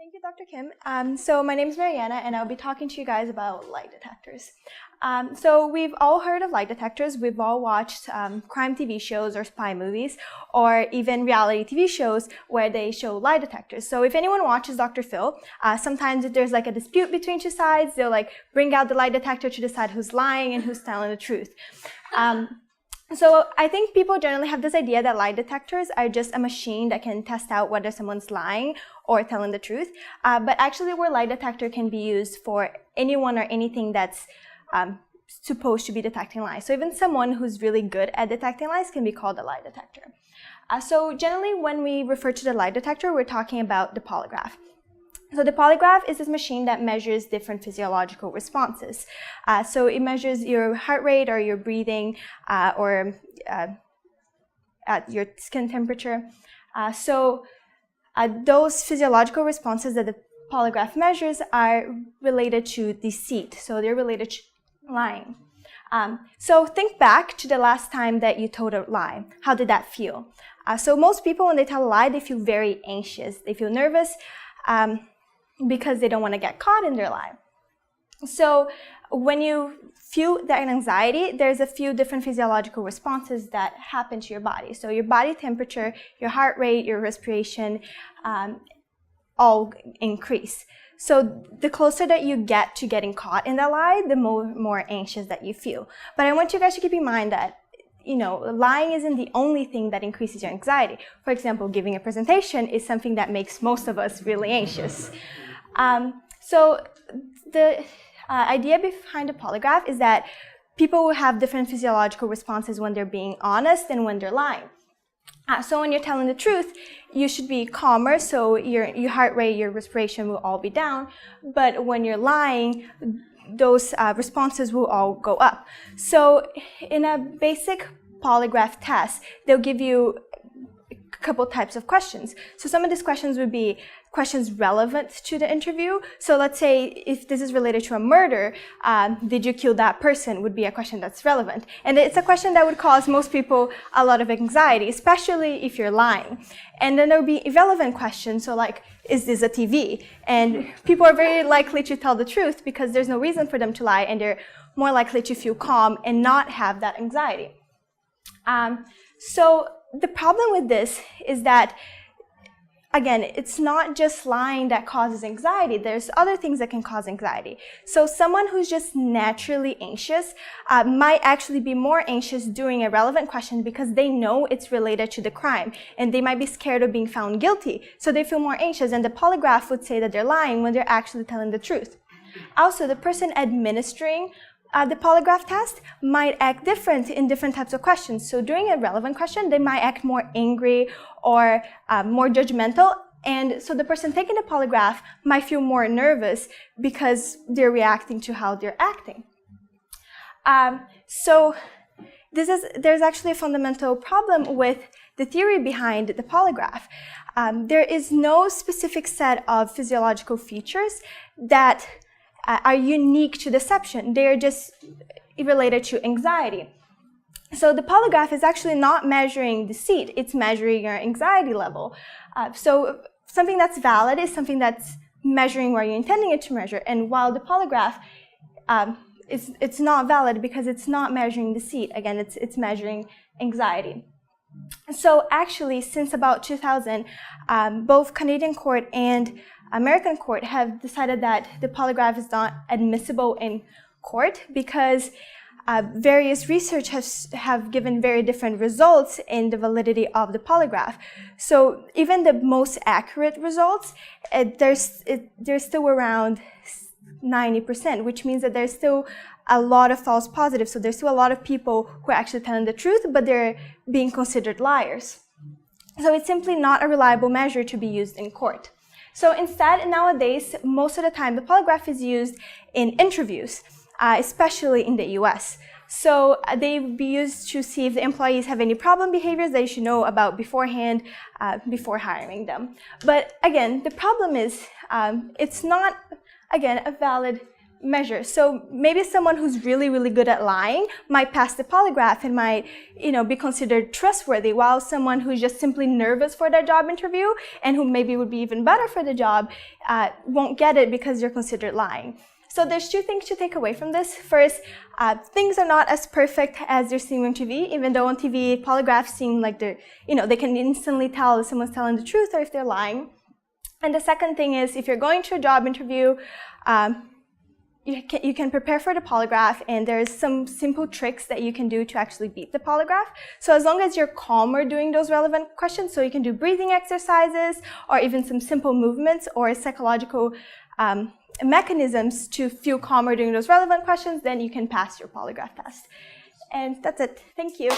Thank you, Dr. Kim. So my name is Mariana, and I'll be talking to you guys about lie detectors. So we've all heard of lie detectors. We've all watched crime TV shows or spy movies, or even reality TV shows where they show lie detectors. So if anyone watches Dr. Phil, sometimes if there's like a dispute between two sides, they'll like bring out the lie detector to decide who's lying and who's telling the truth. So I think people generally have this idea that lie detectors are just a machine that can test out whether someone's lying or telling the truth. But actually, where lie detector can be used for anyone or anything that's supposed to be detecting lies. So even someone who's really good at detecting lies can be called a lie detector. So generally, when we refer to the lie detector, we're talking about the polygraph. So the polygraph is this machine that measures different physiological responses. So it measures your heart rate or your breathing or at your skin temperature. Those physiological responses that the polygraph measures are related to deceit. So they're related to lying. So think back to the last time that you told a lie. How did that feel? So most people, when they tell a lie, they feel very anxious. They feel nervous because they don't want to get caught in their lie. So when you feel that anxiety, there's a few different physiological responses that happen to your body. So your body temperature, your heart rate, your respiration, all increase. So the closer that you get to getting caught in that lie, the more anxious that you feel. But I want you guys to keep in mind that lying isn't the only thing that increases your anxiety. For example, giving a presentation is something that makes most of us really anxious. So the idea behind a polygraph is that people will have different physiological responses when they're being honest and when they're lying. So when you're telling the truth, you should be calmer, so your heart rate, your respiration will all be down. But when you're lying, those responses will all go up. So in a basic polygraph test, they'll give you a couple types of questions. So some of these questions would be questions relevant to the interview. So let's say if this is related to a murder, did you kill that person, would be a question that's relevant. And it's a question that would cause most people a lot of anxiety, especially if you're lying. And then there would be irrelevant questions, so like, is this a TV? And people are very likely to tell the truth because there's no reason for them to lie, and they're more likely to feel calm and not have that anxiety. So the problem with this is that, again, it's not just lying that causes anxiety. There's other things that can cause anxiety. So someone who's just naturally anxious might actually be more anxious doing a relevant question because they know it's related to the crime, and they might be scared of being found guilty. So they feel more anxious, and the polygraph would say that they're lying when they're actually telling the truth. Also, the person administering the polygraph test might act different in different types of questions. So during a relevant question, they might act more angry or more judgmental. And so the person taking the polygraph might feel more nervous because they're reacting to how they're acting. So there's actually a fundamental problem with the theory behind the polygraph. There is no specific set of physiological features that are unique to deception. They're just related to anxiety. So the polygraph is actually not measuring deceit, it's measuring your anxiety level. So something that's valid is something that's measuring where you're intending it to measure. And while the polygraph, it's not valid because it's not measuring deceit. Again, it's measuring anxiety. So actually, since about 2000, both Canadian court and American court have decided that the polygraph is not admissible in court because various research have given very different results in the validity of the polygraph. So even the most accurate results, they're still around 90%, which means that there's still a lot of false positives. So there's still a lot of people who are actually telling the truth, but they're being considered liars. So it's simply not a reliable measure to be used in court. So instead, nowadays, most of the time, the polygraph is used in interviews, especially in the US. So they would be used to see if the employees have any problem behaviors that you should know about beforehand, before hiring them. But again, the problem is it's not, again, a valid measure. So maybe someone who's really, really good at lying might pass the polygraph and might, be considered trustworthy, while someone who's just simply nervous for that job interview and who maybe would be even better for the job won't get it because they're considered lying. So there's two things to take away from this. First, things are not as perfect as they're seen on TV, even though on TV, polygraphs seem like they're, they can instantly tell if someone's telling the truth or if they're lying. And the second thing is, if you're going to a job interview, you can prepare for the polygraph, and there's some simple tricks that you can do to actually beat the polygraph. So as long as you're calmer doing those relevant questions, so you can do breathing exercises or even some simple movements or psychological mechanisms to feel calmer during those relevant questions, then you can pass your polygraph test. And that's it. Thank you.